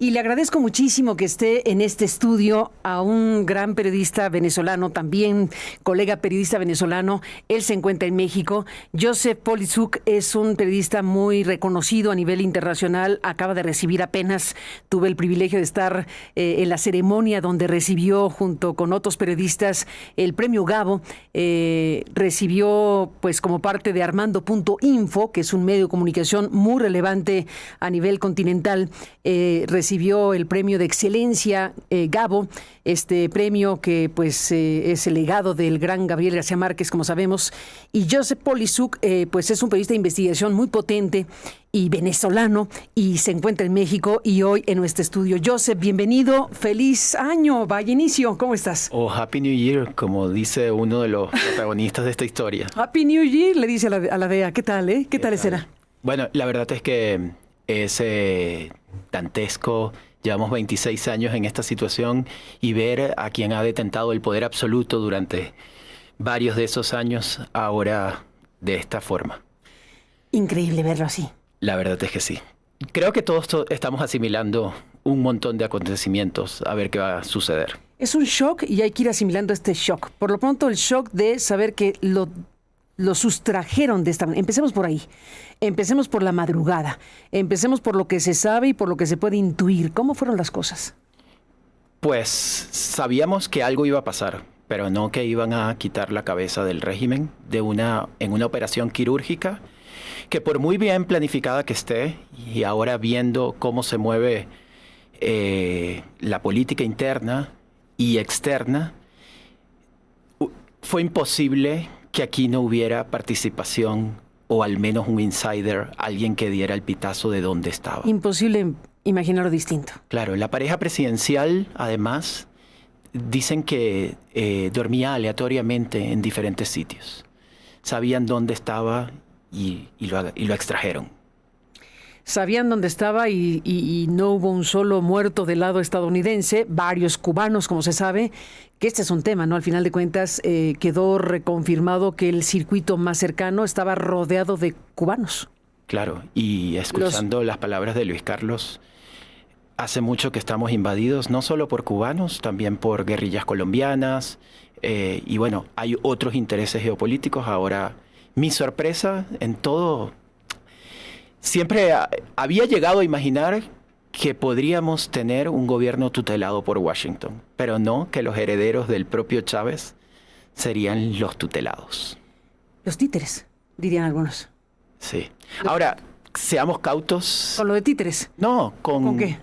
Y le agradezco muchísimo que esté en este estudio a un gran periodista venezolano, también colega periodista venezolano. Él se encuentra en México. Joseph Polizuk es un periodista muy reconocido a nivel internacional. Acaba de recibir apenas, tuve el privilegio de estar en la ceremonia donde recibió junto con otros periodistas el premio Gabo. Recibió pues como parte de Armando.info, que es un medio de comunicación muy relevante a nivel continental. Recibió el premio de excelencia Gabo, este premio que pues es el legado del gran Gabriel García Márquez, como sabemos. Y Joseph Polizuk pues es un periodista de investigación muy potente y venezolano, y se encuentra en México y hoy en nuestro estudio. Joseph, bienvenido, feliz año, vaya inicio, ¿cómo estás? Happy New Year, como dice uno de los protagonistas de esta historia. Happy New Year, le dice a la DEA. ¿Qué tal, ¿Qué tal será? Bueno, la verdad es que es dantesco. Llevamos 26 años en esta situación y ver a quien ha detentado el poder absoluto durante varios de esos años ahora de esta forma. Increíble verlo así. La verdad es que sí. Creo que todos estamos asimilando un montón de acontecimientos a ver qué va a suceder. Es un shock y hay que ir asimilando este shock. Por lo pronto, el shock de saber que lo sustrajeron de esta manera. Empecemos por ahí. Empecemos por la madrugada. Empecemos por lo que se sabe y por lo que se puede intuir. ¿Cómo fueron las cosas? Pues sabíamos que algo iba a pasar, pero no que iban a quitar la cabeza del régimen en una operación quirúrgica que, por muy bien planificada que esté, y ahora viendo cómo se mueve la política interna y externa, fue imposible que aquí no hubiera participación o al menos un insider, alguien que diera el pitazo de dónde estaba. Imposible imaginarlo distinto. Claro, la pareja presidencial, además, dicen que dormía aleatoriamente en diferentes sitios. Sabían dónde estaba y lo extrajeron. Sabían dónde estaba y no hubo un solo muerto del lado estadounidense, varios cubanos, como se sabe, que este es un tema, ¿no? Al final de cuentas quedó reconfirmado que el circuito más cercano estaba rodeado de cubanos. Claro, y escuchando las palabras de Luis Carlos, hace mucho que estamos invadidos, no solo por cubanos, también por guerrillas colombianas, y bueno, hay otros intereses geopolíticos. Ahora, mi sorpresa en todo, siempre había llegado a imaginar que podríamos tener un gobierno tutelado por Washington, pero no que los herederos del propio Chávez serían los tutelados. Los títeres, dirían algunos. Sí. Ahora, seamos cautos. ¿Con lo de títeres? No, ¿Con qué?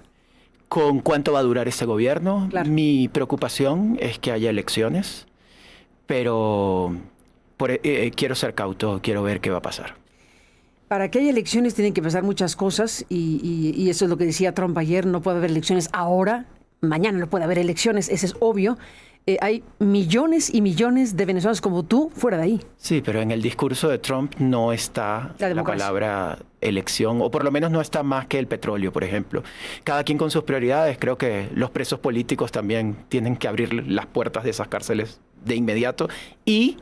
¿Con cuánto va a durar este gobierno? Claro. Mi preocupación es que haya elecciones, pero quiero ser cauto, quiero ver qué va a pasar. Para que haya elecciones tienen que pasar muchas cosas y eso es lo que decía Trump ayer. No puede haber elecciones ahora, mañana no puede haber elecciones, eso es obvio. Hay millones y millones de venezolanos como tú fuera de ahí. Sí, pero en el discurso de Trump no está la palabra elección, o por lo menos no está más que el petróleo, por ejemplo. Cada quien con sus prioridades. Creo que los presos políticos también tienen que abrir las puertas de esas cárceles de inmediato. Y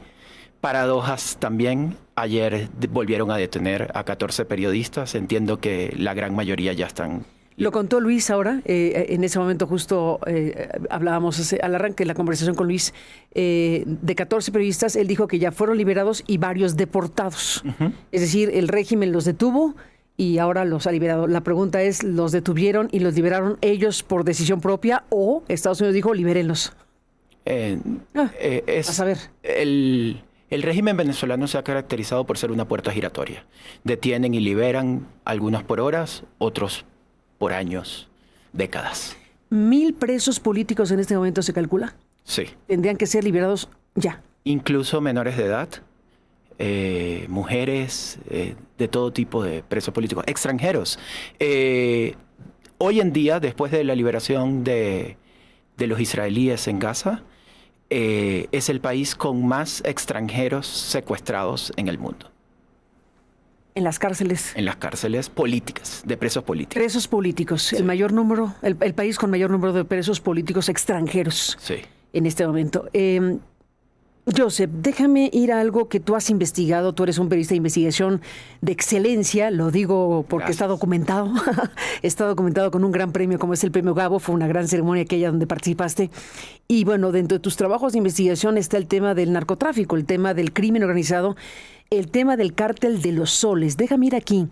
paradojas también, ayer volvieron a detener a 14 periodistas. Entiendo que la gran mayoría ya están. Lo contó Luis ahora, en ese momento justo hablábamos al arranque de la conversación con Luis, de 14 periodistas. Él dijo que ya fueron liberados y varios deportados. Uh-huh. Es decir, el régimen los detuvo y ahora los ha liberado. La pregunta es, ¿los detuvieron y los liberaron ellos por decisión propia o Estados Unidos dijo, libérenlos? A saber. El régimen venezolano se ha caracterizado por ser una puerta giratoria. Detienen y liberan, algunos por horas, otros por años, décadas. 1,000 presos políticos en este momento se calcula. Sí. Tendrían que ser liberados ya. Incluso menores de edad, mujeres, de todo tipo de presos políticos, extranjeros. Hoy en día, después de la liberación de los israelíes en Gaza, es el país con más extranjeros secuestrados en el mundo. En las cárceles. En las cárceles políticas, de presos políticos. Presos políticos, sí. El país con mayor número de presos políticos extranjeros. Sí. En este momento. Joseph, déjame ir a algo que tú has investigado. Tú eres un periodista de investigación de excelencia, lo digo porque Gracias. está documentado. Está documentado con un gran premio como es el Premio Gabo. Fue una gran ceremonia aquella donde participaste. Y bueno, dentro de tus trabajos de investigación está el tema del narcotráfico, el tema del crimen organizado, el tema del cártel de los soles. Déjame ir aquí,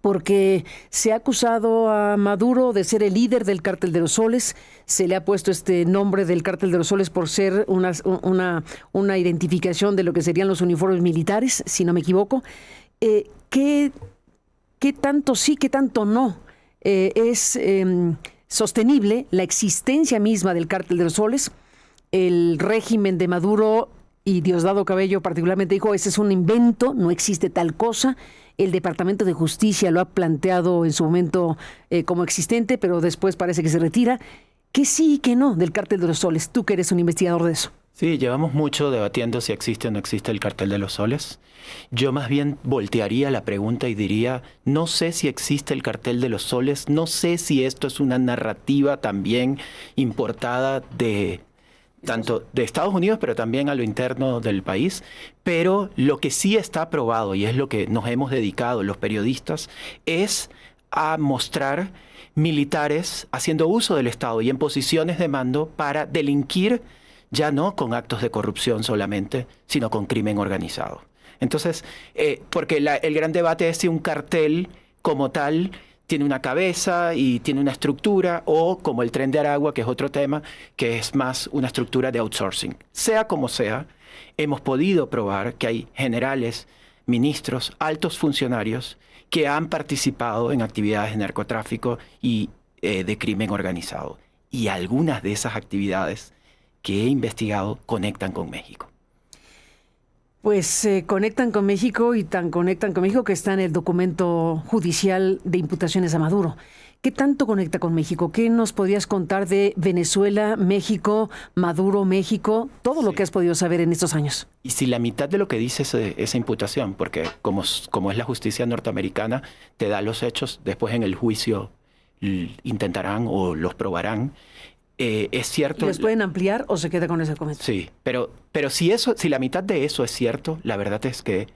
porque se ha acusado a Maduro de ser el líder del cártel de los soles. Se le ha puesto este nombre del cártel de los soles por ser una identificación de lo que serían los uniformes militares, si no me equivoco. ¿Qué tanto sí, qué tanto no es sostenible la existencia misma del cártel de los soles? El régimen de Maduro y Diosdado Cabello particularmente dijo, ese es un invento, no existe tal cosa. El Departamento de Justicia lo ha planteado en su momento como existente, pero después parece que se retira. ¿Qué sí y qué no del cártel de los soles? Tú que eres un investigador de eso. Sí, llevamos mucho debatiendo si existe o no existe el cartel de los soles. Yo más bien voltearía la pregunta y diría, no sé si existe el cartel de los soles, no sé si esto es una narrativa también importada tanto de Estados Unidos, pero también a lo interno del país. Pero lo que sí está probado, y es lo que nos hemos dedicado los periodistas, es a mostrar militares haciendo uso del Estado y en posiciones de mando para delinquir, ya no con actos de corrupción solamente, sino con crimen organizado. Entonces, porque el gran debate es si un cartel como tal tiene una cabeza y tiene una estructura, o como el Tren de Aragua, que es otro tema, que es más una estructura de outsourcing. Sea como sea, hemos podido probar que hay generales, ministros, altos funcionarios que han participado en actividades de narcotráfico y de crimen organizado. Y algunas de esas actividades que he investigado conectan con México. Pues conectan con México y tan conectan con México que está en el documento judicial de imputaciones a Maduro. ¿Qué tanto conecta con México? ¿Qué nos podías contar de Venezuela, México, Maduro, México? Todo lo que has podido saber en estos años. Y si la mitad de lo que dice esa imputación, porque como es la justicia norteamericana, te da los hechos, después en el juicio intentarán o los probarán. Es cierto. ¿Y los pueden ampliar o se queda con ese comentario? Sí, pero si la mitad de eso es cierto, la verdad es que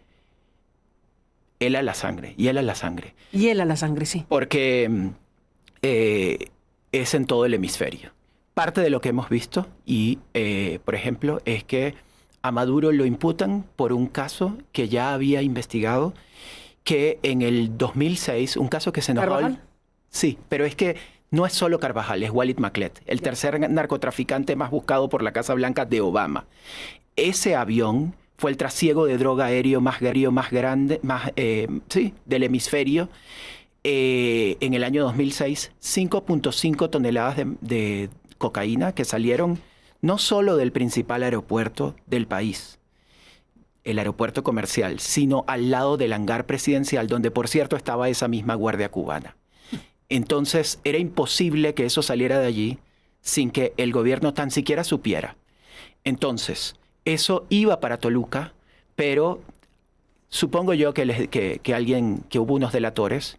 hela la sangre, hiela la sangre. Hiela la sangre, sí. Porque es en todo el hemisferio. Parte de lo que hemos visto, y por ejemplo, es que a Maduro lo imputan por un caso que ya había investigado, que en el 2006, un caso que se enojó. ¿Carvajal? Sí, pero es que no es solo Carvajal, es Walid Maclet, el tercer narcotraficante más buscado por la Casa Blanca de Obama. Ese avión fue el trasiego de droga aéreo más grande del hemisferio. En el año 2006, 5.5 toneladas de cocaína que salieron no solo del principal aeropuerto del país, el aeropuerto comercial, sino al lado del hangar presidencial, donde por cierto estaba esa misma guardia cubana. Entonces era imposible que eso saliera de allí sin que el gobierno tan siquiera supiera. Entonces, eso iba para Toluca, pero supongo yo que hubo unos delatores,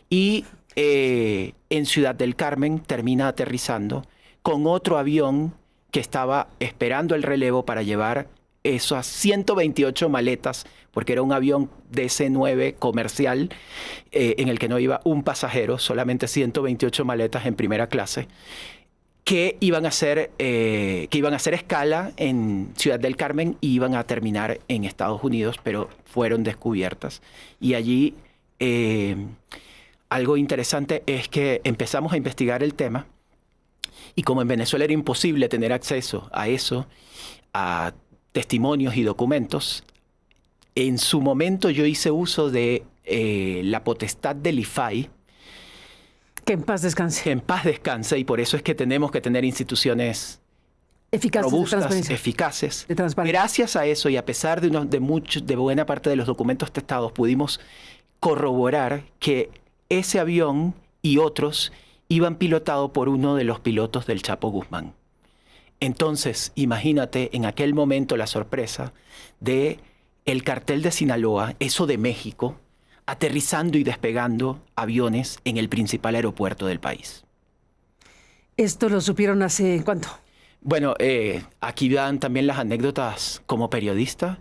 y en Ciudad del Carmen termina aterrizando con otro avión que estaba esperando el relevo para llevar esas 128 maletas, porque era un avión DC-9 comercial en el que no iba un pasajero, solamente 128 maletas en primera clase, que iban a hacer escala en Ciudad del Carmen y iban a terminar en Estados Unidos, pero fueron descubiertas. Y allí algo interesante es que empezamos a investigar el tema, y como en Venezuela era imposible tener acceso a eso, a testimonios y documentos, en su momento yo hice uso de la potestad del IFAI. Que en paz descanse. Que en paz descanse, y por eso es que tenemos que tener instituciones eficaces, robustas, eficaces. De transparencia. Gracias a eso, y a pesar de buena parte de los documentos testados, pudimos corroborar que ese avión y otros iban pilotados por uno de los pilotos del Chapo Guzmán. Entonces, imagínate en aquel momento la sorpresa de el cartel de Sinaloa, eso de México, aterrizando y despegando aviones en el principal aeropuerto del país. ¿Esto lo supieron hace cuánto? Bueno, aquí dan también las anécdotas como periodista.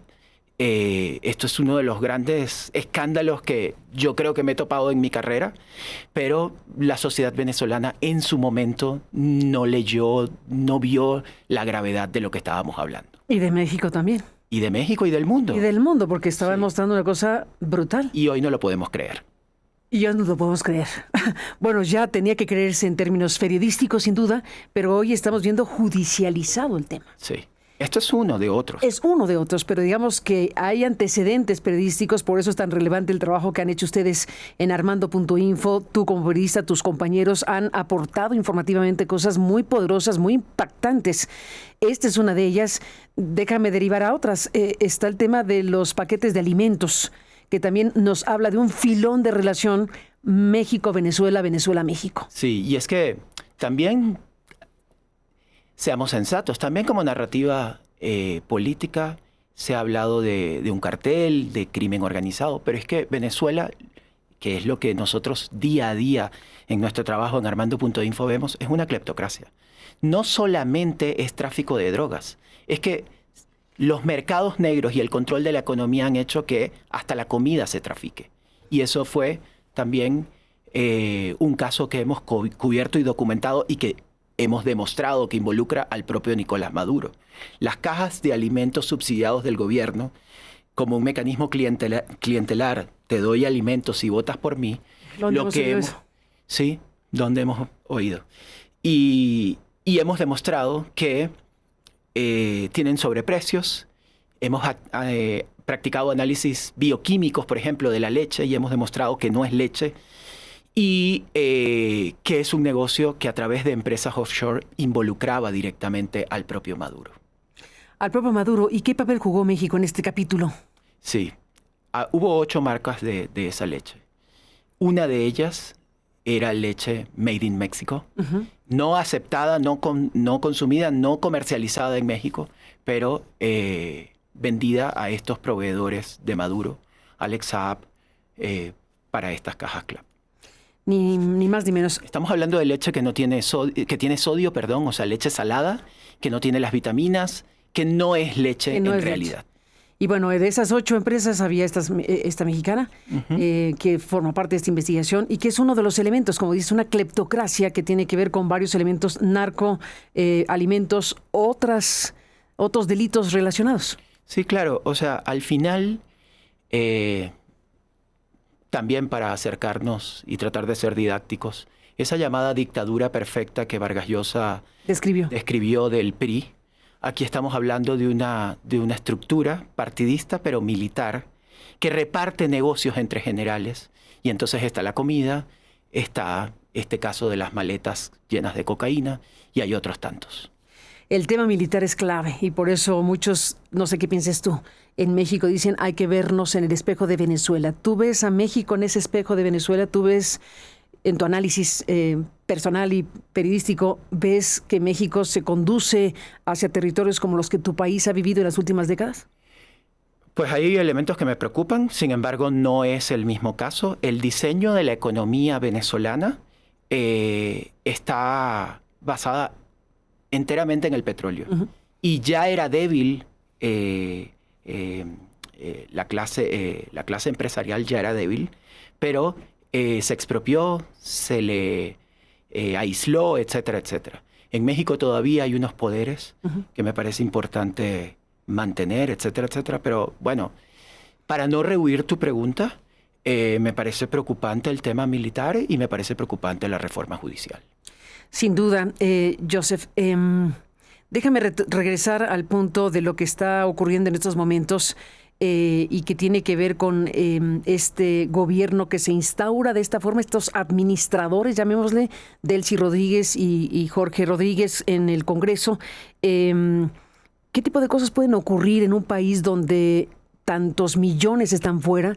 Esto es uno de los grandes escándalos que yo creo que me he topado en mi carrera, pero la sociedad venezolana en su momento no leyó, no vio la gravedad de lo que estábamos hablando. Y de México también. Y de México y del mundo. Y del mundo, porque estaba mostrando una cosa brutal. Y hoy no lo podemos creer. Y ya no lo podemos creer. Bueno, ya tenía que creerse en términos periodísticos, sin duda, pero hoy estamos viendo judicializado el tema. Sí. Esto es uno de otros. Es uno de otros, pero digamos que hay antecedentes periodísticos, por eso es tan relevante el trabajo que han hecho ustedes en Armando.info. Tú como periodista, tus compañeros han aportado informativamente cosas muy poderosas, muy impactantes. Esta es una de ellas. Déjame derivar a otras. Está el tema de los paquetes de alimentos, que también nos habla de un filón de relación México-Venezuela, Venezuela-México. Sí, y es que también, seamos sensatos, también como narrativa política se ha hablado de un cartel, de crimen organizado, pero es que Venezuela, que es lo que nosotros día a día en nuestro trabajo en Armando.info vemos, es una cleptocracia. No solamente es tráfico de drogas, es que los mercados negros y el control de la economía han hecho que hasta la comida se trafique. Y eso fue también un caso que hemos cubierto y documentado y que hemos demostrado que involucra al propio Nicolás Maduro. Las cajas de alimentos subsidiados del gobierno, como un mecanismo clientelar, te doy alimentos y votas por mí. Sí, donde hemos oído. Y hemos demostrado que tienen sobreprecios. Hemos practicado análisis bioquímicos, por ejemplo, de la leche y hemos demostrado que no es leche. Y que es un negocio que a través de empresas offshore involucraba directamente al propio Maduro. Al propio Maduro. ¿Y qué papel jugó México en este capítulo? Sí. Hubo 8 marcas de esa leche. Una de ellas era leche made in Mexico. No aceptada, no consumida, no comercializada en México, pero vendida a estos proveedores de Maduro, Alex Saab, para estas cajas CLAP. Ni más ni menos. Estamos hablando de leche que no tiene que tiene sodio, perdón, o sea, leche salada, que no tiene las vitaminas, que no es leche en realidad. Leche. Y bueno, de esas 8 empresas había esta mexicana que forma parte de esta investigación y que es uno de los elementos, como dice, una cleptocracia que tiene que ver con varios elementos narco, alimentos, otros delitos relacionados. Sí, claro. O sea, al final, también para acercarnos y tratar de ser didácticos, esa llamada dictadura perfecta que Vargas Llosa describió del PRI, aquí estamos hablando de una estructura partidista pero militar que reparte negocios entre generales. Y entonces está la comida, está este caso de las maletas llenas de cocaína y hay otros tantos. El tema militar es clave y por eso muchos, no sé qué pienses tú, en México dicen hay que vernos en el espejo de Venezuela. ¿Tú ves a México en ese espejo de Venezuela? ¿Tú ves en tu análisis personal y periodístico, ves que México se conduce hacia territorios como los que tu país ha vivido en las últimas décadas? Pues hay elementos que me preocupan, sin embargo no es el mismo caso. El diseño de la economía venezolana está basada enteramente en el petróleo. Y ya era débil, la clase empresarial ya era débil, pero se expropió, se le aisló, etcétera, etcétera. En México todavía hay unos poderes que me parece importante mantener, etcétera, etcétera. Pero bueno, para no rehuir tu pregunta, me parece preocupante el tema militar y me parece preocupante la reforma judicial. Sin duda, Joseph. Déjame regresar al punto de lo que está ocurriendo en estos momentos y que tiene que ver con este gobierno que se instaura de esta forma, estos administradores, llamémosle, Delcy Rodríguez y Jorge Rodríguez en el Congreso. ¿Qué tipo de cosas pueden ocurrir en un país donde tantos millones están fuera?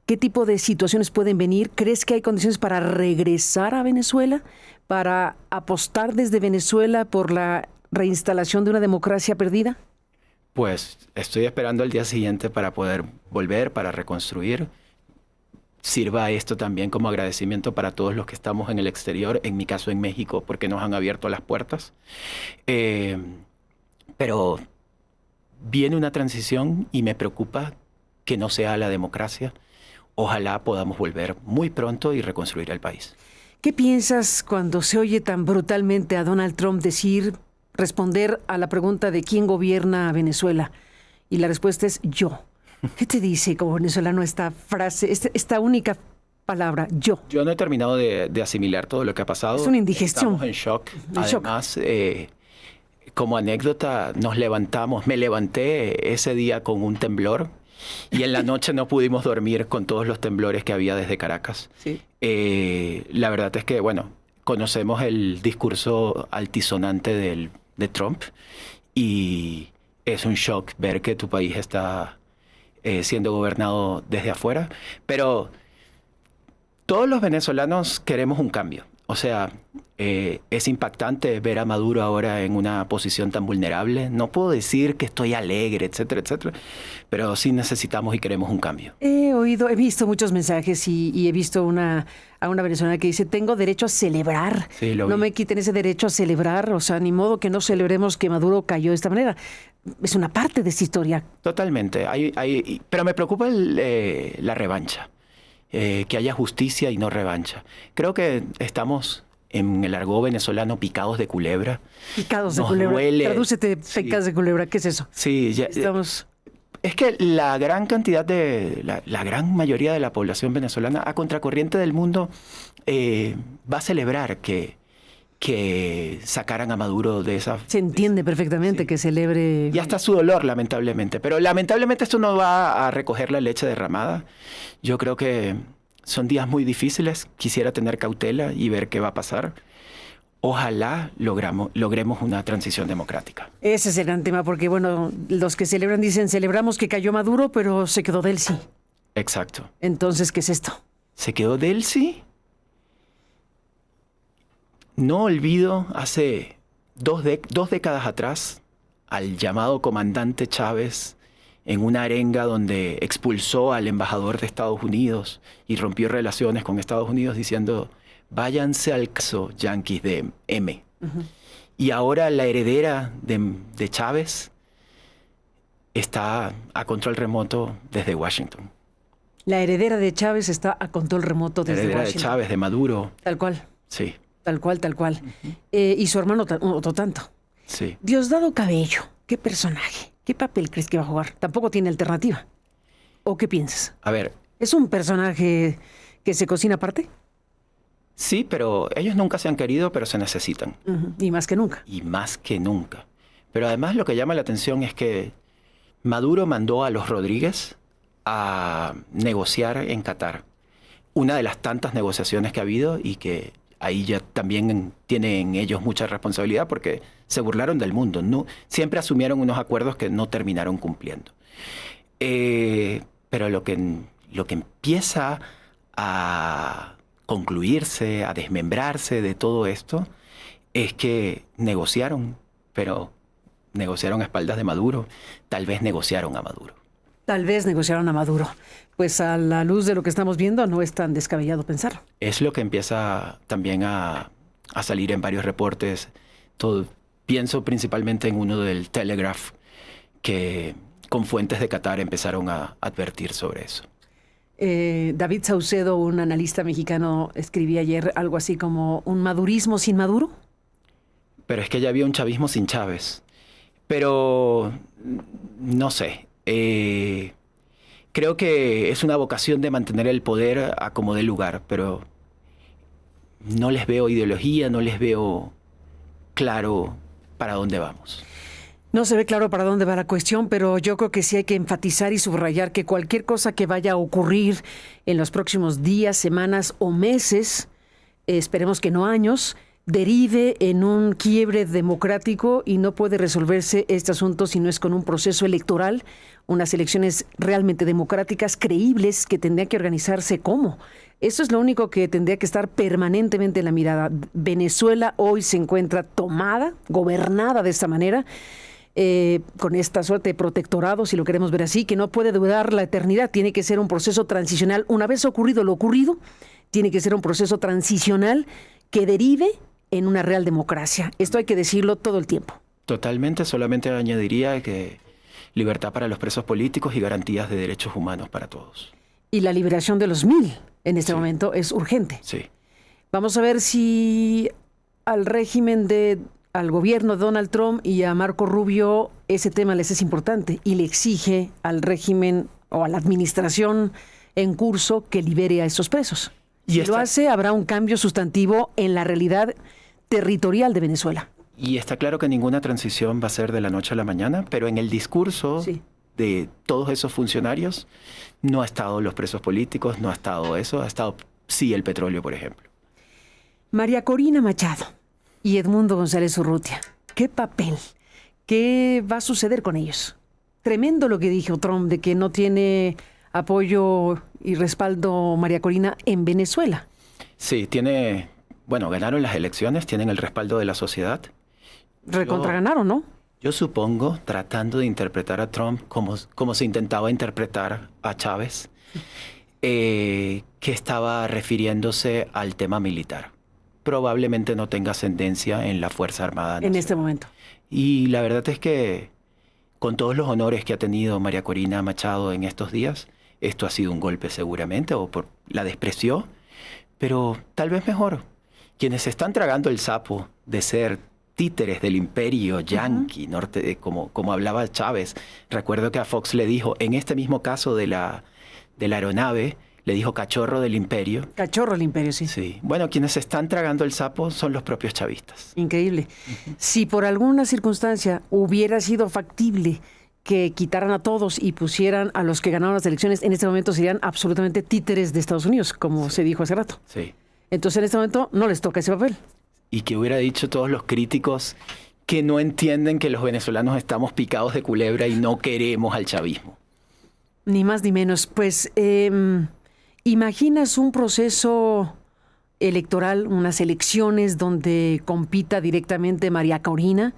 ¿Qué tipo de situaciones pueden venir? ¿Crees que hay condiciones para regresar a Venezuela? ¿Para apostar desde Venezuela por la reinstalación de una democracia perdida? Pues estoy esperando el día siguiente para poder volver, para reconstruir. sirva esto también como agradecimiento para todos los que estamos en el exterior, en mi caso en México, porque nos han abierto las puertas. Pero viene una transición y me preocupa que no sea la democracia. Ojalá podamos volver muy pronto y reconstruir el país. ¿Qué piensas cuando se oye tan brutalmente a Donald Trump responder a la pregunta de quién gobierna a Venezuela? Y la respuesta es yo. ¿Qué te dice como venezolano esta frase, esta única palabra, yo? Yo no he terminado de asimilar todo lo que ha pasado. Es una indigestión. Estamos en shock. Además, como anécdota, me levanté ese día con un temblor y en la noche no pudimos dormir con todos los temblores que había desde Caracas. Sí. La verdad es que, bueno, conocemos el discurso altisonante de Trump y es un shock ver que tu país está siendo gobernado desde afuera, pero todos los venezolanos queremos un cambio. O sea, es impactante ver a Maduro ahora en una posición tan vulnerable. No puedo decir que estoy alegre, etcétera, etcétera, pero sí necesitamos y queremos un cambio. He visto muchos mensajes y he visto a una venezolana que dice, tengo derecho a celebrar. Sí, no me quiten ese derecho a celebrar. O sea, ni modo que no celebremos que Maduro cayó de esta manera. Es una parte de esta historia. Totalmente. Pero me preocupa la revancha. Que haya justicia y no revancha. Creo que estamos en el argot venezolano picados de culebra. Picados de culebra. Duele. Tradúcete, picados de culebra. ¿Qué es eso? Sí, ya, estamos... Es que la gran cantidad la gran mayoría de la población venezolana, a contracorriente del mundo, va a celebrar que sacaran a Maduro de esa... Se entiende perfectamente, sí, que celebre... Ya está su dolor, lamentablemente. Pero lamentablemente esto no va a recoger la leche derramada. Yo creo que son días muy difíciles. Quisiera tener cautela y ver qué va a pasar. Ojalá logremos una transición democrática. Ese es el gran tema, porque bueno, los que celebran dicen, celebramos que cayó Maduro, pero se quedó Delcy. Exacto. Entonces, ¿qué es esto? ¿Se quedó Delcy? No olvido hace dos décadas atrás al llamado comandante Chávez en una arenga donde expulsó al embajador de Estados Unidos y rompió relaciones con Estados Unidos diciendo, váyanse al caso yanquis de M. Uh-huh. Y ahora la heredera de Chávez está a control remoto desde Washington. La heredera de Chávez está a control remoto desde Washington. La heredera de Chávez, de Maduro. Tal cual. Sí. Tal cual. Uh-huh. Y su hermano otro tanto. Sí. Diosdado Cabello, ¿qué personaje? ¿Qué papel crees que va a jugar? Tampoco tiene alternativa. ¿O qué piensas? A ver. ¿Es un personaje que se cocina aparte? Sí, pero ellos nunca se han querido, pero se necesitan. Uh-huh. Y más que nunca. Y más que nunca. Pero además lo que llama la atención es que Maduro mandó a los Rodríguez a negociar en Qatar. Una de las tantas negociaciones que ha habido y que ahí ya también tienen ellos mucha responsabilidad porque se burlaron del mundo. No, siempre asumieron unos acuerdos que no terminaron cumpliendo. Pero lo que empieza a concluirse, a desmembrarse de todo esto, es que negociaron, pero negociaron a espaldas de Maduro. Tal vez negociaron a Maduro. Tal vez negociaron a Maduro. Pues a la luz de lo que estamos viendo, no es tan descabellado pensar. Es lo que empieza también a salir en varios reportes. Pienso principalmente en uno del Telegraph, que con fuentes de Qatar empezaron a advertir sobre eso. David Saucedo, un analista mexicano, escribía ayer algo así como un madurismo sin Maduro. Pero es que ya había un chavismo sin Chávez. Pero no sé. Creo que es una vocación de mantener el poder a como dé lugar, pero no les veo ideología, no les veo claro para dónde vamos. No se ve claro para dónde va la cuestión, pero yo creo que sí hay que enfatizar y subrayar que cualquier cosa que vaya a ocurrir en los próximos días, semanas o meses, esperemos que no años, derive en un quiebre democrático y no puede resolverse este asunto si no es con un proceso electoral, unas elecciones realmente democráticas, creíbles, que tendrían que organizarse ¿cómo? Eso es lo único que tendría que estar permanentemente en la mirada. Venezuela hoy se encuentra tomada, gobernada de esta manera, con esta suerte de protectorado, si lo queremos ver así, que no puede durar la eternidad, tiene que ser un proceso transicional. Una vez ocurrido lo ocurrido, tiene que ser un proceso transicional que derive en una real democracia. Esto hay que decirlo todo el tiempo. Totalmente, solamente añadiría que libertad para los presos políticos y garantías de derechos humanos para todos. Y la liberación de los 1000 en este momento es urgente. Sí. Vamos a ver si al gobierno de Donald Trump y a Marco Rubio ese tema les es importante y le exige al régimen o a la administración en curso que libere a estos presos. Si lo hace, habrá un cambio sustantivo en la realidad territorial de Venezuela. Y está claro que ninguna transición va a ser de la noche a la mañana, pero en el discurso de todos esos funcionarios no ha estado los presos políticos, no ha estado eso, ha estado sí el petróleo, por ejemplo. María Corina Machado y Edmundo González Urrutia, ¿qué papel? ¿Qué va a suceder con ellos? Tremendo lo que dijo Trump de que no tiene apoyo y respaldo María Corina en Venezuela. Sí, ganaron las elecciones, tienen el respaldo de la sociedad. Ganaron, ¿no? Yo supongo, tratando de interpretar a Trump como se intentaba interpretar a Chávez, que estaba refiriéndose al tema militar. Probablemente no tenga ascendencia en la Fuerza Armada Nacional. En este momento. Y la verdad es que con todos los honores que ha tenido María Corina Machado en estos días, esto ha sido un golpe seguramente, la despreció, pero tal vez mejor. Quienes están tragando el sapo de ser títeres del imperio yanqui, norte, como hablaba Chávez. Recuerdo que a Fox le dijo, en este mismo caso de la aeronave, le dijo cachorro del imperio. Cachorro del imperio, sí. Sí. Bueno, quienes están tragando el sapo son los propios chavistas. Increíble. Si por alguna circunstancia hubiera sido factible que quitaran a todos y pusieran a los que ganaron las elecciones, en este momento serían absolutamente títeres de Estados Unidos, como se dijo hace rato. Sí. Entonces en este momento no les toca ese papel. Y que hubiera dicho todos los críticos que no entienden que los venezolanos estamos picados de culebra y no queremos al chavismo. Ni más ni menos. Pues, ¿imaginas un proceso electoral, unas elecciones donde compita directamente María Corina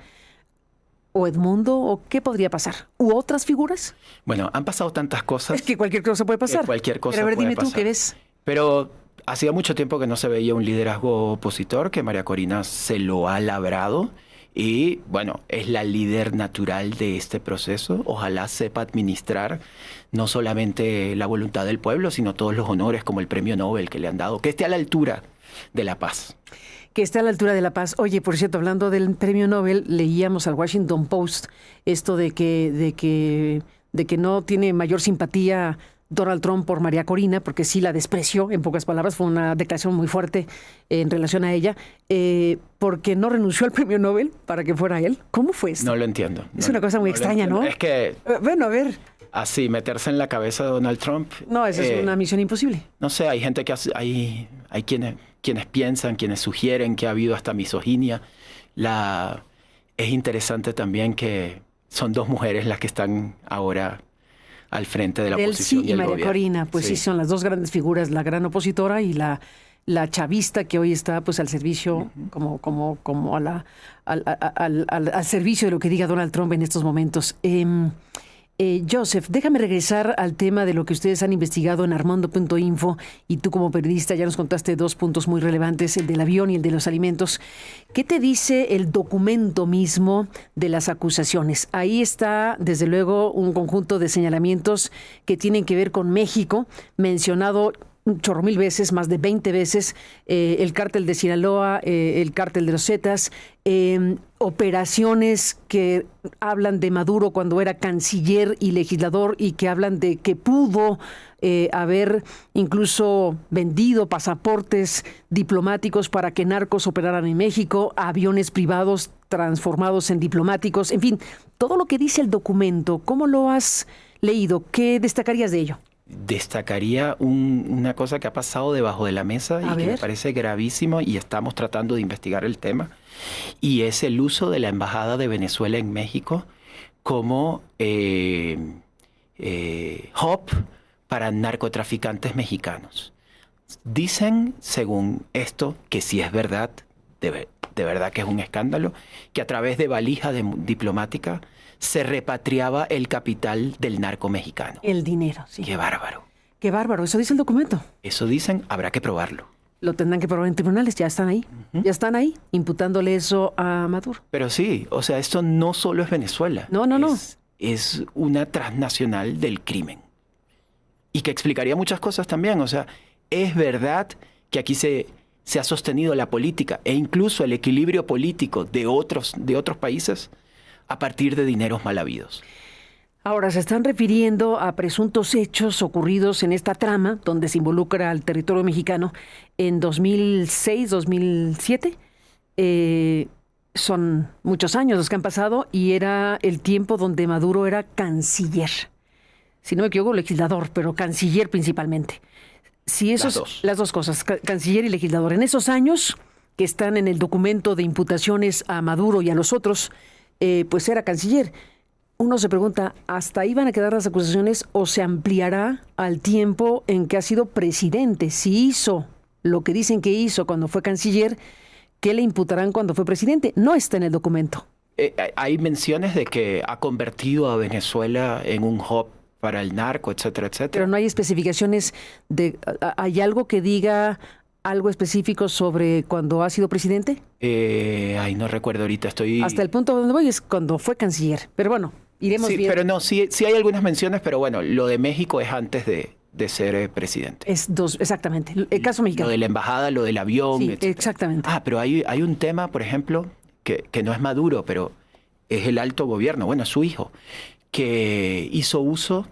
o Edmundo? ¿O qué podría pasar? ¿U otras figuras? Bueno, han pasado tantas cosas. Es que cualquier cosa puede pasar. Cualquier cosa Pero a ver, puede dime pasar. tú, ¿qué ves? Pero hacía mucho tiempo que no se veía un liderazgo opositor, que María Corina se lo ha labrado y, bueno, es la líder natural de este proceso. Ojalá sepa administrar no solamente la voluntad del pueblo, sino todos los honores como el premio Nobel que le han dado, que esté a la altura de la paz. Que esté a la altura de la paz. Oye, por cierto, hablando del premio Nobel, leíamos al Washington Post esto de que no tiene mayor simpatía Donald Trump por María Corina, porque sí la despreció, en pocas palabras, fue una declaración muy fuerte en relación a ella, porque no renunció al premio Nobel para que fuera él. ¿Cómo fue esto? No lo entiendo. Es una cosa muy extraña, ¿no? Es que... Bueno, a ver. Así, meterse en la cabeza de Donald Trump... No, esa es una misión imposible. No sé, hay gente que hay quienes piensan, quienes sugieren que ha habido hasta misoginia. Es interesante también que son dos mujeres las que están ahora al frente de la oposición y el María gobierno. Corina, pues sí, son las dos grandes figuras, la gran opositora y la chavista que hoy está pues al servicio, como al servicio de lo que diga Donald Trump en estos momentos. Joseph, déjame regresar al tema de lo que ustedes han investigado en armando.info y tú como periodista ya nos contaste dos puntos muy relevantes, el del avión y el de los alimentos. ¿Qué te dice el documento mismo de las acusaciones? Ahí está, desde luego, un conjunto de señalamientos que tienen que ver con México, mencionado un chorro mil veces, más de 20 veces, el cártel de Sinaloa, el cártel de los Zetas, operaciones que hablan de Maduro cuando era canciller y legislador y que hablan de que pudo haber incluso vendido pasaportes diplomáticos para que narcos operaran en México, aviones privados transformados en diplomáticos, en fin, todo lo que dice el documento. ¿Cómo lo has leído? ¿Qué destacarías de ello? Destacaría una cosa que ha pasado debajo de la mesa y que me parece gravísimo y estamos tratando de investigar el tema, y es el uso de la Embajada de Venezuela en México como hub para narcotraficantes mexicanos. Dicen, según esto, que si es verdad, de verdad que es un escándalo, que a través de valija diplomática se repatriaba el capital del narco mexicano. El dinero, sí. ¡Qué bárbaro! ¡Qué bárbaro! Eso dice el documento. Eso dicen, habrá que probarlo. Lo tendrán que probar en tribunales, ya están ahí. Ya están ahí, imputándole eso a Maduro. Pero sí, o sea, esto no solo es Venezuela. No. Es una transnacional del crimen. Y que explicaría muchas cosas también. O sea, es verdad que aquí se ha sostenido la política e incluso el equilibrio político de otros países a partir de dineros mal habidos. Ahora, se están refiriendo a presuntos hechos ocurridos en esta trama, donde se involucra al territorio mexicano en 2006, 2007. Son muchos años los que han pasado y era el tiempo donde Maduro era canciller. Si no me equivoco, legislador, pero canciller principalmente. Si esos, las dos cosas, canciller y legislador. En esos años que están en el documento de imputaciones a Maduro y a los otros, pues era canciller. Uno se pregunta, ¿hasta ahí van a quedar las acusaciones o se ampliará al tiempo en que ha sido presidente? Si hizo lo que dicen que hizo cuando fue canciller, ¿qué le imputarán cuando fue presidente? No está en el documento. Hay menciones de que ha convertido a Venezuela en un hub para el narco, etcétera, etcétera. Pero no hay especificaciones de... ¿Hay algo que diga algo específico sobre cuando ha sido presidente? No recuerdo ahorita, estoy... Hasta el punto donde voy es cuando fue canciller. Pero bueno, iremos viendo. Pero no, sí hay algunas menciones, pero bueno, lo de México es antes de ser presidente. Exactamente. El caso mexicano. Lo de la embajada, lo del avión, sí, etcétera. Exactamente. Pero hay un tema, por ejemplo, que no es Maduro, pero es el alto gobierno, bueno, su hijo, que hizo uso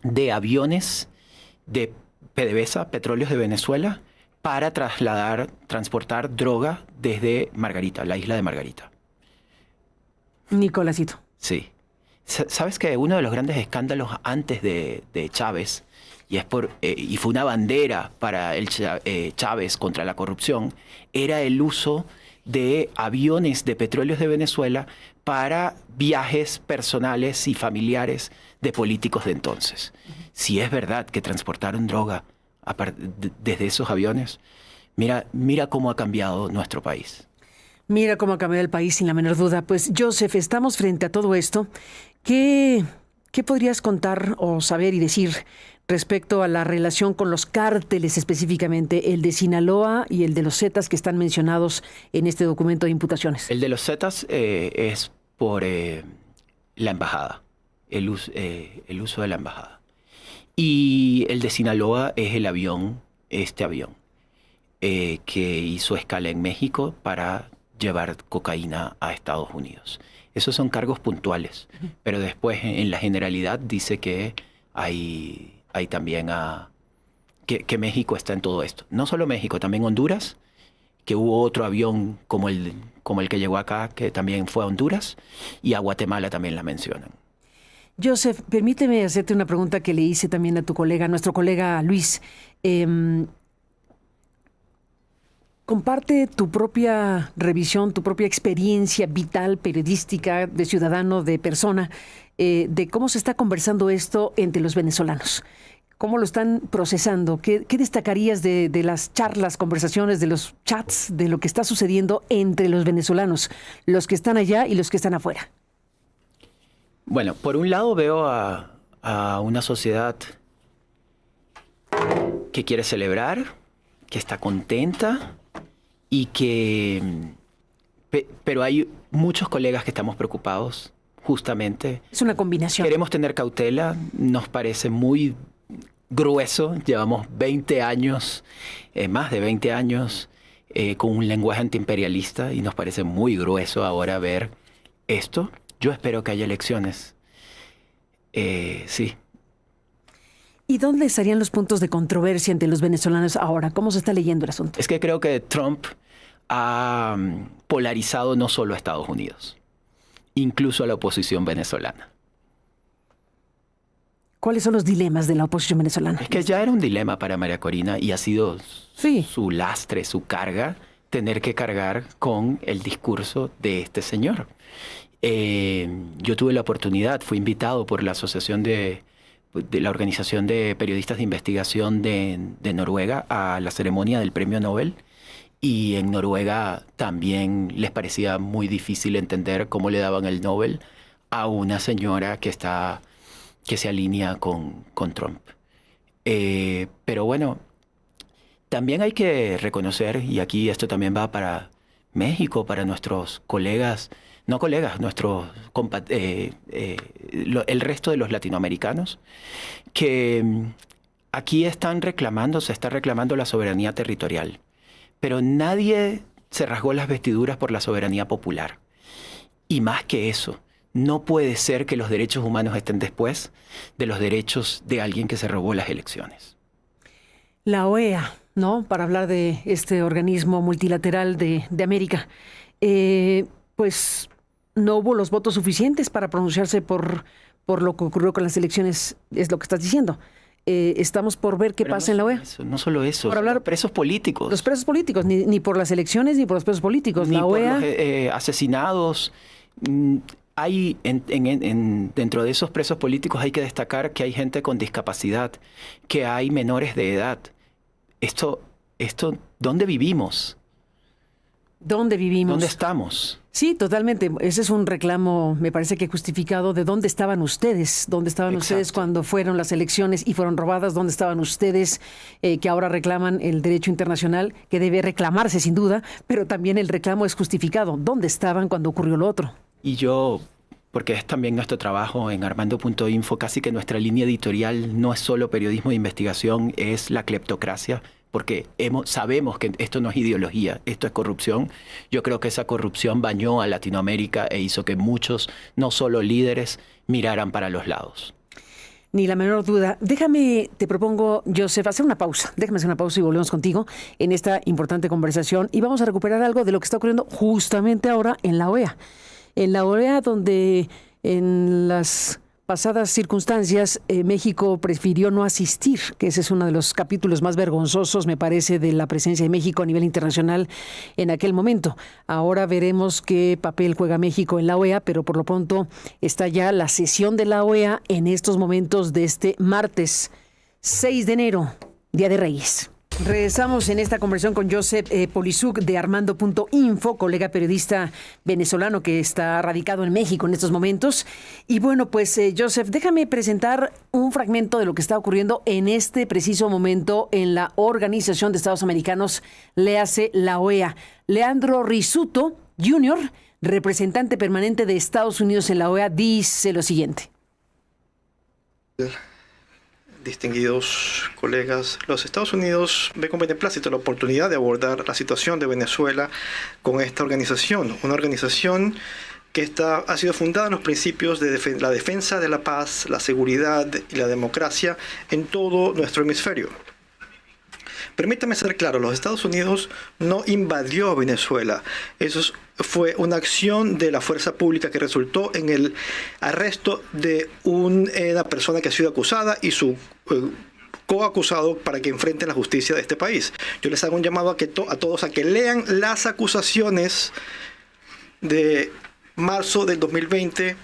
de aviones de PDVSA, Petróleos de Venezuela, para transportar droga desde Margarita, la isla de Margarita. Nicolásito. Sí. ¿Sabes que uno de los grandes escándalos antes de Chávez, y fue una bandera para Chávez contra la corrupción, era el uso de aviones de Petróleos de Venezuela para viajes personales y familiares de políticos de entonces? Si es verdad que transportaron droga desde esos aviones, mira cómo ha cambiado nuestro país. Mira cómo ha cambiado el país, sin la menor duda. Pues, Joseph, estamos frente a todo esto. ¿Qué podrías contar o saber y decir respecto a la relación con los cárteles, específicamente el de Sinaloa y el de los Zetas que están mencionados en este documento de imputaciones? El de los Zetas es por la embajada, el uso de la embajada. Y el de Sinaloa es este avión, que hizo escala en México para llevar cocaína a Estados Unidos. Esos son cargos puntuales, pero después en la generalidad dice que hay también que México está en todo esto. No solo México, también Honduras, que hubo otro avión como el que llegó acá, que también fue a Honduras, y a Guatemala también la mencionan. Joseph, permíteme hacerte una pregunta que le hice también a nuestro colega Luis. Comparte tu propia revisión, tu propia experiencia vital, periodística, de ciudadano, de persona, de cómo se está conversando esto entre los venezolanos. ¿Cómo lo están procesando? ¿Qué destacarías de las charlas, conversaciones, de los chats, de lo que está sucediendo entre los venezolanos, los que están allá y los que están afuera? Bueno, por un lado veo a una sociedad que quiere celebrar, que está contenta y pero hay muchos colegas que estamos preocupados, justamente. Es una combinación. Queremos tener cautela, nos parece muy grueso, llevamos 20 años, más de 20 años, con un lenguaje antiimperialista y nos parece muy grueso ahora ver esto. Yo espero que haya elecciones. Sí. ¿Y dónde estarían los puntos de controversia entre los venezolanos ahora? ¿Cómo se está leyendo el asunto? Es que creo que Trump ha polarizado no solo a Estados Unidos, incluso a la oposición venezolana. ¿Cuáles son los dilemas de la oposición venezolana? Es que ya era un dilema para María Corina y ha sido su lastre, su carga, tener que cargar con el discurso de este señor. Yo tuve la oportunidad, fui invitado por la Asociación de la Organización de Periodistas de Investigación de Noruega a la ceremonia del Premio Nobel y en Noruega también les parecía muy difícil entender cómo le daban el Nobel a una señora que se alinea con Trump. Pero bueno, también hay que reconocer, y aquí esto también va para México, para nuestros colegas, no colegas, el resto de los latinoamericanos, que aquí se está reclamando la soberanía territorial, pero nadie se rasgó las vestiduras por la soberanía popular. Y más que eso, no puede ser que los derechos humanos estén después de los derechos de alguien que se robó las elecciones. La OEA, ¿no? Para hablar de este organismo multilateral de América, pues no hubo los votos suficientes para pronunciarse por lo que ocurrió con las elecciones, es lo que estás diciendo. Estamos por ver qué pasa en la OEA. No solo eso, por hablar, presos políticos. Los presos políticos, ni por las elecciones ni por los presos políticos. Ni la OEA, por los asesinados. Hay dentro de esos presos políticos hay que destacar que hay gente con discapacidad, que hay menores de edad. Esto, ¿dónde vivimos? ¿Dónde vivimos? ¿Dónde estamos? Sí, totalmente. Ese es un reclamo, me parece que justificado, de dónde estaban ustedes. ¿Dónde estaban ustedes cuando fueron las elecciones y fueron robadas? ¿Dónde estaban ustedes que ahora reclaman el derecho internacional, que debe reclamarse sin duda, pero también el reclamo es justificado? ¿Dónde estaban cuando ocurrió lo otro? Y yo, porque es también nuestro trabajo en Armando.info, casi que nuestra línea editorial no es solo periodismo de investigación, es la cleptocracia, porque sabemos que esto no es ideología, esto es corrupción. Yo creo que esa corrupción bañó a Latinoamérica e hizo que muchos, no solo líderes, miraran para los lados. Ni la menor duda. Te propongo, Joseph, hacer una pausa. Déjame hacer una pausa y volvemos contigo en esta importante conversación y vamos a recuperar algo de lo que está ocurriendo justamente ahora en la OEA. En la OEA, donde en las pasadas circunstancias México prefirió no asistir, que ese es uno de los capítulos más vergonzosos, me parece, de la presencia de México a nivel internacional en aquel momento. Ahora veremos qué papel juega México en la OEA, pero por lo pronto está ya la sesión de la OEA en estos momentos de este martes 6 de enero, Día de Reyes. Regresamos en esta conversación con Joseph Polisuk de Armando.info, colega periodista venezolano que está radicado en México en estos momentos. Y bueno, pues Joseph, déjame presentar un fragmento de lo que está ocurriendo en este preciso momento en la Organización de Estados Americanos, léase la OEA. Leandro Risuto Jr., representante permanente de Estados Unidos en la OEA, dice lo siguiente. Distinguidos colegas, los Estados Unidos ven con beneplácito la oportunidad de abordar la situación de Venezuela con esta organización, una organización que ha sido fundada en los principios de la defensa de la paz, la seguridad y la democracia en todo nuestro hemisferio. Permítame ser claro, los Estados Unidos no invadió Venezuela. Eso fue una acción de la fuerza pública que resultó en el arresto de una persona que ha sido acusada y su coacusado para que enfrenten la justicia de este país. Yo les hago un llamado a todos a que lean las acusaciones de marzo del 2020.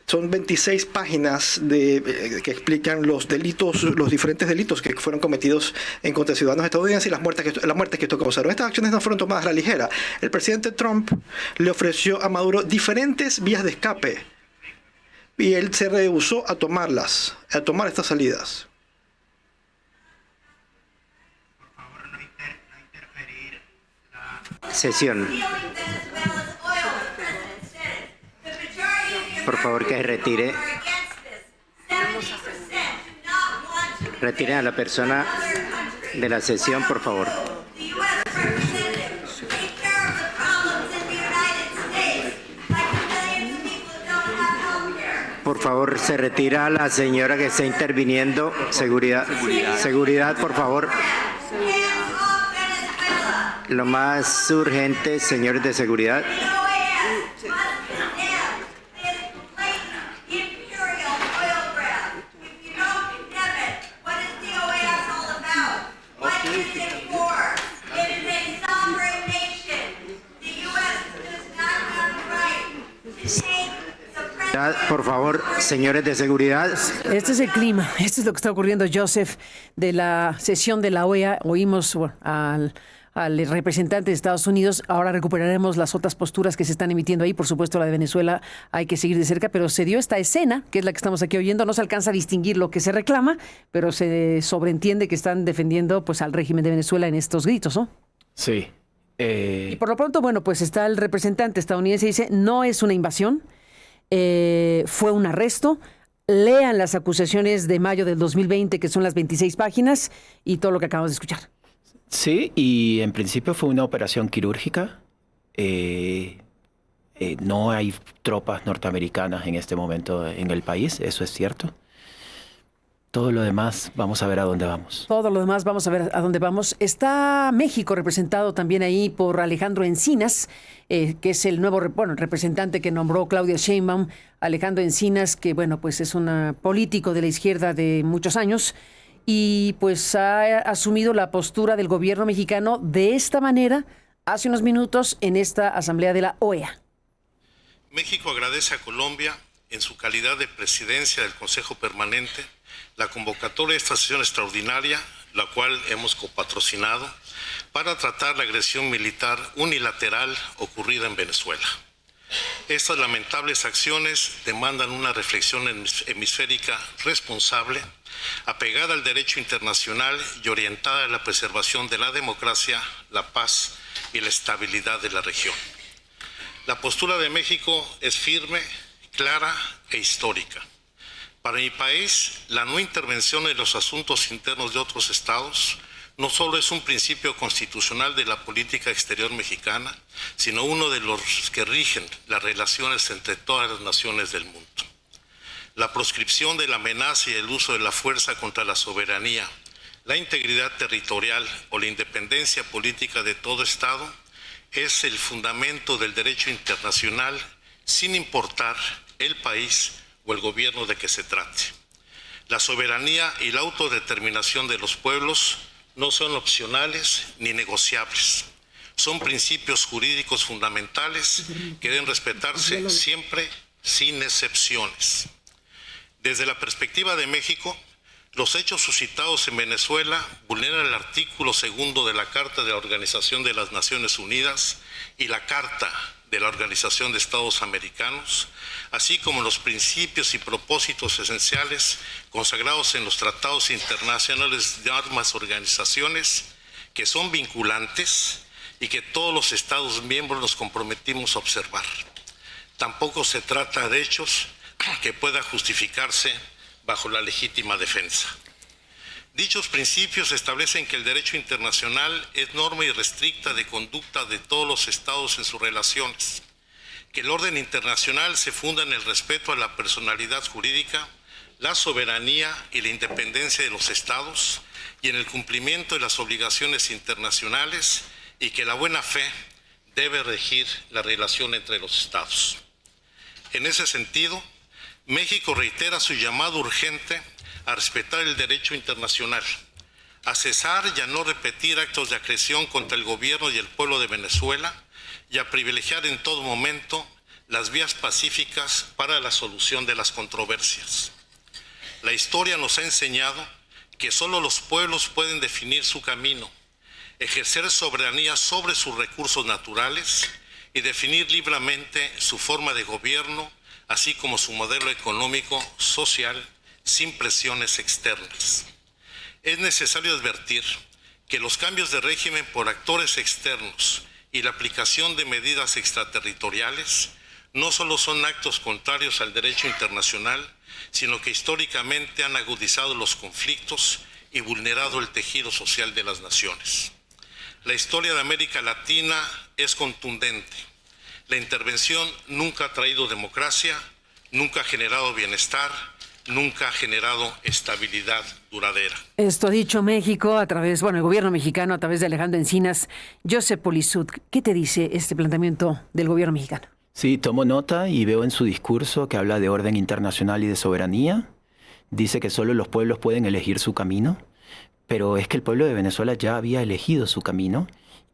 Son 26 páginas que explican los diferentes delitos que fueron cometidos en contra de ciudadanos estadounidenses y las muertes que esto causaron. Estas acciones no fueron tomadas a la ligera. El presidente Trump le ofreció a Maduro diferentes vías de escape y él se rehusó a tomar estas salidas. Sesión. Por favor, que retire. Retiren a la persona de la sesión, por favor. Por favor, se retira a la señora que está interviniendo. Seguridad. Seguridad, por favor. Lo más urgente, señores de seguridad. Por favor, señores de seguridad. Este es el clima, esto es lo que está ocurriendo, Joseph, de la sesión de la OEA. Oímos al al representante de Estados Unidos. Ahora recuperaremos las otras posturas que se están emitiendo ahí. Por supuesto, la de Venezuela hay que seguir de cerca, pero se dio esta escena, que es la que estamos aquí oyendo. No se alcanza a distinguir lo que se reclama, pero se sobreentiende que están defendiendo pues al régimen de Venezuela en estos gritos, ¿no? Sí. Y por lo pronto, bueno, pues está el representante estadounidense y dice, no es una invasión, fue un arresto. Lean las acusaciones de mayo del 2020, que son las 26 páginas, y todo lo que acabamos de escuchar. Sí, y en principio fue una operación quirúrgica. No hay tropas norteamericanas en este momento en el país, eso es cierto. Todo lo demás, vamos a ver a dónde vamos. Todo lo demás, vamos a ver a dónde vamos. Está México representado también ahí por Alejandro Encinas, que es el nuevo representante que nombró Claudia Sheinbaum. Alejandro Encinas, que bueno, pues es un político de la izquierda de muchos años, y pues ha asumido la postura del gobierno mexicano de esta manera hace unos minutos en esta asamblea de la OEA. México agradece a Colombia, en su calidad de presidencia del Consejo Permanente, la convocatoria de esta sesión extraordinaria, la cual hemos copatrocinado, para tratar la agresión militar unilateral ocurrida en Venezuela. Estas lamentables acciones demandan una reflexión hemisférica responsable, apegada al derecho internacional y orientada a la preservación de la democracia, la paz y la estabilidad de la región. La postura de México es firme, clara e histórica. Para mi país, la no intervención en los asuntos internos de otros estados no solo es un principio constitucional de la política exterior mexicana, sino uno de los que rigen las relaciones entre todas las naciones del mundo. La proscripción de la amenaza y el uso de la fuerza contra la soberanía, la integridad territorial o la independencia política de todo Estado es el fundamento del derecho internacional, sin importar el país o el gobierno de que se trate. La soberanía y la autodeterminación de los pueblos no son opcionales ni negociables. Son principios jurídicos fundamentales que deben respetarse siempre, sin excepciones. Desde la perspectiva de México, los hechos suscitados en Venezuela vulneran el artículo 2 de la Carta de la Organización de las Naciones Unidas y la Carta de la Organización de Estados Americanos, así como los principios y propósitos esenciales consagrados en los tratados internacionales de ambas organizaciones, que son vinculantes y que todos los Estados miembros nos comprometimos a observar. Tampoco se trata de hechos que puedan justificarse bajo la legítima defensa. Dichos principios establecen que el derecho internacional es norma irrestricta de conducta de todos los estados en sus relaciones, que el orden internacional se funda en el respeto a la personalidad jurídica, la soberanía y la independencia de los estados y en el cumplimiento de las obligaciones internacionales, y que la buena fe debe regir la relación entre los estados. En ese sentido, México reitera su llamado urgente a respetar el derecho internacional, a cesar y a no repetir actos de agresión contra el gobierno y el pueblo de Venezuela, y a privilegiar en todo momento las vías pacíficas para la solución de las controversias. La historia nos ha enseñado que solo los pueblos pueden definir su camino, ejercer soberanía sobre sus recursos naturales y definir libremente su forma de gobierno, así como su modelo económico, social, sin presiones externas. Es necesario advertir que los cambios de régimen por actores externos y la aplicación de medidas extraterritoriales no solo son actos contrarios al derecho internacional, sino que históricamente han agudizado los conflictos y vulnerado el tejido social de las naciones. La historia de América Latina es contundente. La intervención nunca ha traído democracia, nunca ha generado bienestar, nunca ha generado estabilidad duradera. Esto ha dicho México a través, el gobierno mexicano a través de Alejandro Encinas. Josep Polisud, ¿qué te dice este planteamiento del gobierno mexicano? Sí, tomo nota y veo en su discurso que habla de orden internacional y de soberanía. Dice que solo los pueblos pueden elegir su camino, pero es que el pueblo de Venezuela ya había elegido su camino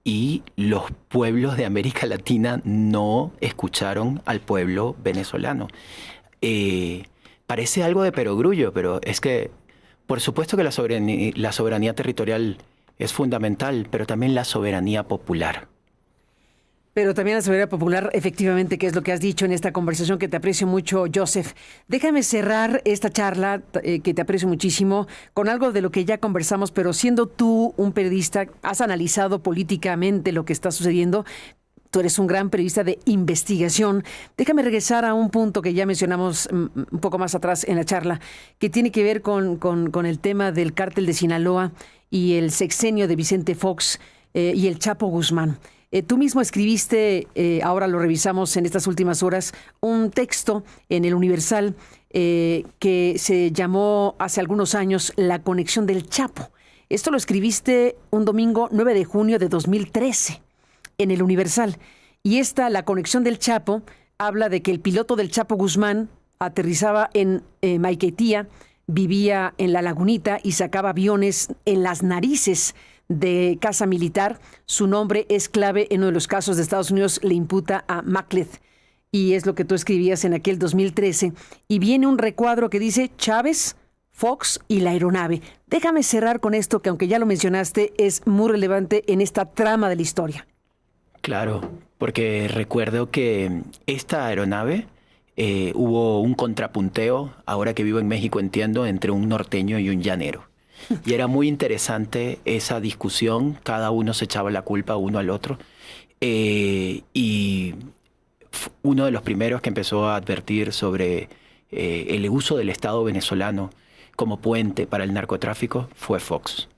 y los pueblos de América Latina no escucharon al pueblo venezolano. Parece algo de perogrullo, pero es que por supuesto que la soberanía territorial es fundamental, pero también la soberanía popular. Pero también la soberanía popular, efectivamente, que es lo que has dicho en esta conversación, que te aprecio mucho, Joseph. Déjame cerrar esta charla, que te aprecio muchísimo, con algo de lo que ya conversamos, pero siendo tú un periodista, has analizado políticamente lo que está sucediendo. Tú eres un gran periodista de investigación. Déjame regresar a un punto que ya mencionamos un poco más atrás en la charla, que tiene que ver con el tema del cártel de Sinaloa y el sexenio de Vicente Fox y el Chapo Guzmán. Tú mismo escribiste, ahora lo revisamos en estas últimas horas, un texto en el Universal que se llamó hace algunos años La conexión del Chapo. Esto lo escribiste un domingo 9 de junio de 2013 en el Universal. Y La conexión del Chapo, habla de que el piloto del Chapo Guzmán aterrizaba en Maiquetía, vivía en La Lagunita y sacaba aviones en las narices de casa militar. Su nombre es clave en uno de los casos de Estados Unidos, le imputa a Macleth. Y es lo que tú escribías en aquel 2013. Y viene un recuadro que dice Chávez, Fox y la aeronave. Déjame cerrar con esto, que aunque ya lo mencionaste, es muy relevante en esta trama de la historia. Claro, porque recuerdo que esta aeronave hubo un contrapunteo, ahora que vivo en México entiendo, entre un norteño y un llanero. Y era muy interesante esa discusión, cada uno se echaba la culpa uno al otro. Y uno de los primeros que empezó a advertir sobre el uso del Estado venezolano como puente para el narcotráfico fue Fox.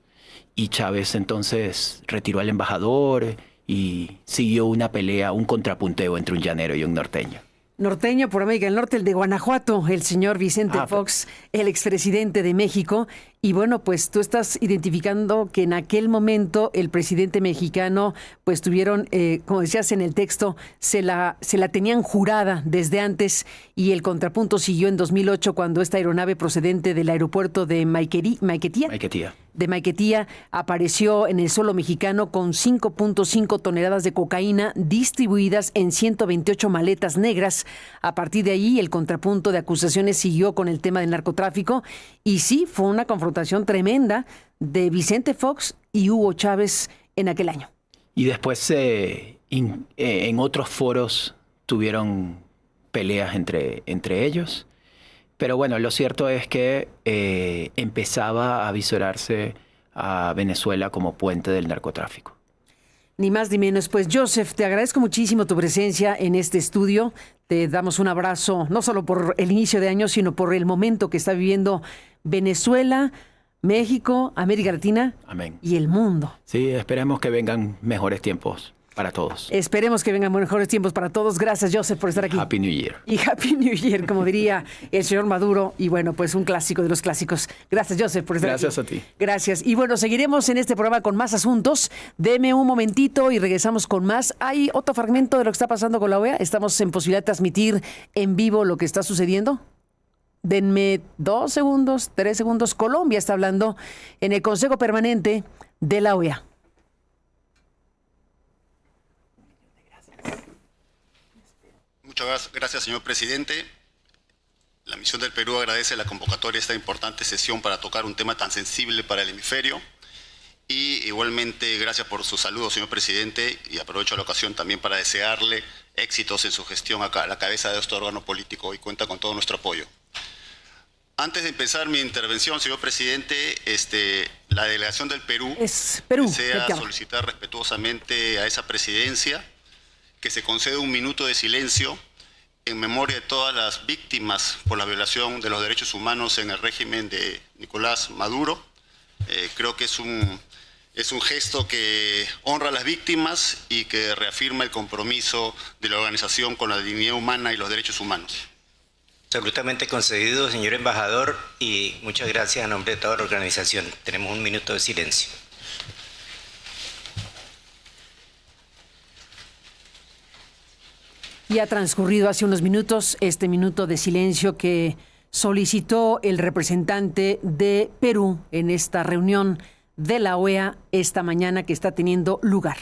Y Chávez entonces retiró al embajador y siguió una pelea, un contrapunteo entre un llanero y un norteño. Norteño por América del Norte, el de Guanajuato, el señor Vicente Fox, el expresidente de México. Y bueno, pues tú estás identificando que en aquel momento el presidente mexicano, pues tuvieron, como decías en el texto, se la tenían jurada desde antes, y el contrapunto siguió en 2008 cuando esta aeronave procedente del aeropuerto de Maiquetía apareció en el suelo mexicano con 5.5 toneladas de cocaína distribuidas en 128 maletas negras. A partir de ahí, el contrapunto de acusaciones siguió con el tema del narcotráfico, y sí, fue una confrontación tremenda de Vicente Fox y Hugo Chávez en aquel año. Y después en otros foros tuvieron peleas entre ellos. Pero bueno, lo cierto es que empezaba a visorarse a Venezuela como puente del narcotráfico. Ni más ni menos. Pues Joseph, te agradezco muchísimo tu presencia en este estudio. Te damos un abrazo, no solo por el inicio de año, sino por el momento que está viviendo Venezuela, México, América Latina. Amén. Y el mundo. Sí, esperemos que vengan mejores tiempos para todos. Esperemos que vengan mejores tiempos para todos. Gracias, Joseph, por estar aquí. Happy New Year. Y Happy New Year, como diría el señor Maduro. Y bueno, pues un clásico de los clásicos. Gracias, Joseph, por estar aquí. Gracias a ti. Gracias. Y bueno, seguiremos en este programa con más asuntos. Deme un momentito y regresamos con más. Hay otro fragmento de lo que está pasando con la OEA. Estamos en posibilidad de transmitir en vivo lo que está sucediendo. Denme 2 segundos, 3 segundos. Colombia está hablando en el Consejo Permanente de la OEA. Muchas gracias, señor presidente. La misión del Perú agradece la convocatoria a esta importante sesión para tocar un tema tan sensible para el hemisferio. Y igualmente, gracias por su saludo, señor presidente, y aprovecho la ocasión también para desearle éxitos en su gestión acá a la cabeza de este órgano político, y cuenta con todo nuestro apoyo. Antes de empezar mi intervención, señor presidente, la delegación del Perú desea solicitar respetuosamente a esa presidencia que se conceda un minuto de silencio en memoria de todas las víctimas por la violación de los derechos humanos en el régimen de Nicolás Maduro. Creo que es un gesto que honra a las víctimas y que reafirma el compromiso de la organización con la dignidad humana y los derechos humanos. Absolutamente concedido, señor embajador, y muchas gracias a nombre de toda la organización. Tenemos un minuto de silencio. Y ha transcurrido hace unos minutos este minuto de silencio que solicitó el representante de Perú en esta reunión de la OEA esta mañana que está teniendo lugar.